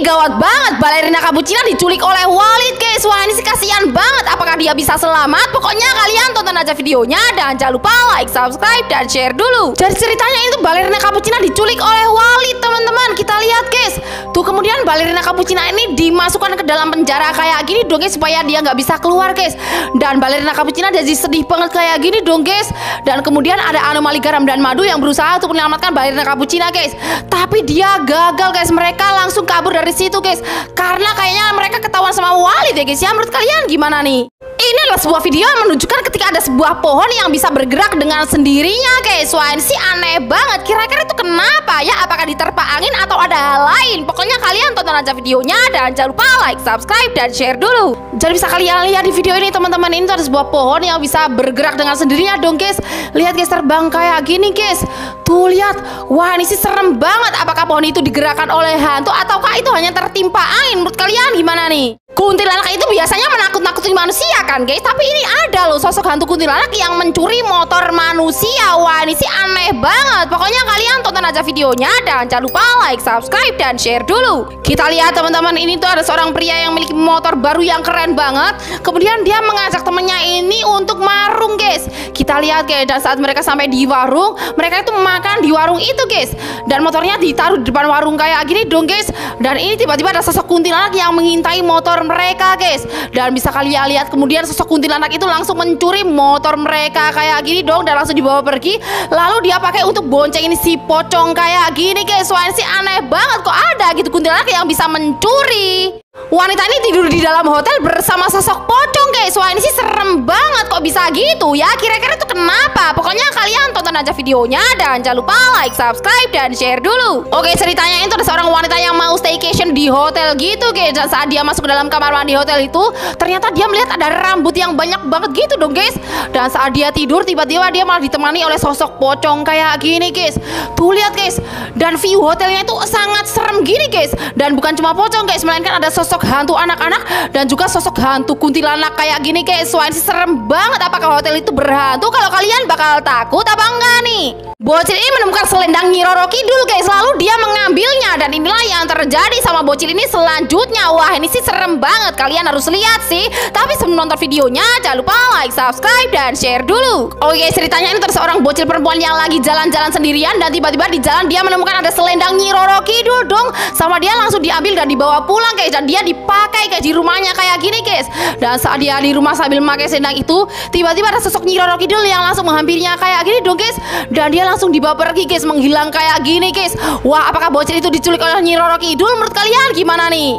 gawat banget, balerina Kapucina diculik oleh Walid guys. Wah ini sih kasihan banget. Apakah dia bisa selamat? Pokoknya kalian tonton aja videonya dan jangan lupa like, subscribe, dan share dulu. Jadi ceritanya itu balerina Kapucina diculik oleh Walid teman-teman. Kita lihat guys. Tuh kemudian balerina Kapucina ini dimasukkan ke dalam penjara kayak gini dong guys, supaya dia nggak bisa keluar guys. Dan balerina Kapucina jadi sedih banget kayak gini dong guys. Dan kemudian ada anomali garam dan madu yang berusaha untuk menyelamatkan balerina Kapucina guys. Tapi dia gagal guys. Mereka langsung kabur dari situ guys, karena kayaknya mereka ketahuan sama Walid ya guys. Ya menurut kalian gimana nih? Ini adalah sebuah video yang menunjukkan ketika ada sebuah pohon yang bisa bergerak dengan sendirinya guys. Wah ini sih aneh banget. Kira-kira itu kenapa ya? Apakah diterpa angin atau ada hal lain? Pokoknya kalian tonton aja videonya dan jangan lupa like, subscribe, dan share dulu. Jadi bisa kalian lihat di video ini teman-teman, ini tuh ada sebuah pohon yang bisa bergerak dengan sendirinya dong guys. Lihat guys, terbang kayak gini guys. Tuh lihat. Wah ini sih serem banget. Apakah pohon itu digerakkan oleh hantu ataukah itu hanya tertimpa angin? Menurut kalian gimana nih? Kuntilanak itu biasanya menakut-nakutin manusia kan guys, tapi ini ada loh sosok hantu kuntilanak yang mencuri motor manusia. Wah ini sih aneh banget. Pokoknya kalian tonton aja videonya dan jangan lupa like, subscribe, dan share dulu. Kita lihat teman-teman, ini tuh ada seorang pria yang memiliki motor baru yang keren banget. Kemudian dia mengajak temennya ini untuk marung guys. Kita lihat guys, dan saat mereka sampai di warung, mereka itu makan di warung itu guys. Dan motornya ditaruh di depan warung kayak gini dong guys. Dan ini tiba-tiba ada sosok kuntilanak yang mengintai motor mereka guys. Dan bisa kalian lihat kemudian sosok kuntilanak itu langsung mencuri motor mereka kayak gini dong, dan langsung dibawa pergi. Lalu dia pakai untuk bonceng ini si pocong kayak gini guys. Wah ini sih aneh banget, kok ada gitu kuntilanak yang bisa mencuri. Wanita ini tidur di dalam hotel bersama sosok pocong guys. Wah ini sih serem banget, kok bisa gitu ya? Kira-kira itu kenapa? Pokoknya kalian tonton aja videonya dan jangan lupa like, subscribe, dan share dulu. Oke, ceritanya itu ada seorang wanita yang mau staycation di hotel gitu guys. Dan saat dia masuk ke dalam kamar mandi hotel itu, ternyata dia melihat ada rambut yang banyak banget gitu dong guys. Dan saat dia tidur, tiba-tiba dia malah ditemani oleh sosok pocong kayak gini guys. Tuh lihat guys. Dan view hotelnya itu sangat serem gini guys. Dan bukan cuma pocong guys, melainkan ada sosok hantu anak-anak dan juga sosok hantu kuntilanak kayak gini guys. Wah ini serem banget. Apakah hotel itu berhantu? Kalau kalian bakal takut apa enggak nih? Bocil ini menemukan selendang Nyi Roro Kidul guys, lalu dia mengambilnya. Dan inilah yang terjadi sama bocil ini selanjutnya. Wah ini sih serem banget, kalian harus lihat sih. Tapi sebelum nonton videonya jangan lupa like, subscribe, dan share dulu. Oke, ceritanya ini seorang bocil perempuan yang lagi jalan-jalan sendirian. Dan tiba-tiba di jalan dia menemukan ada selendang Nyi Roro Kidul dong. Sama dia langsung diambil dan dibawa pulang guys. Dan dia dipakai kayak di rumahnya kayak gini guys. Dan saat dia di rumah sambil memakai selendang itu, tiba-tiba ada sosok Nyi Roro Kidul yang langsung menghampirinya kayak gini dong guys. Dan dia langsung dibawa pergi guys, menghilang kayak gini guys. Wah apakah bocil itu diculik oleh Nyi Roro Kidul? Menurut kalian gimana nih?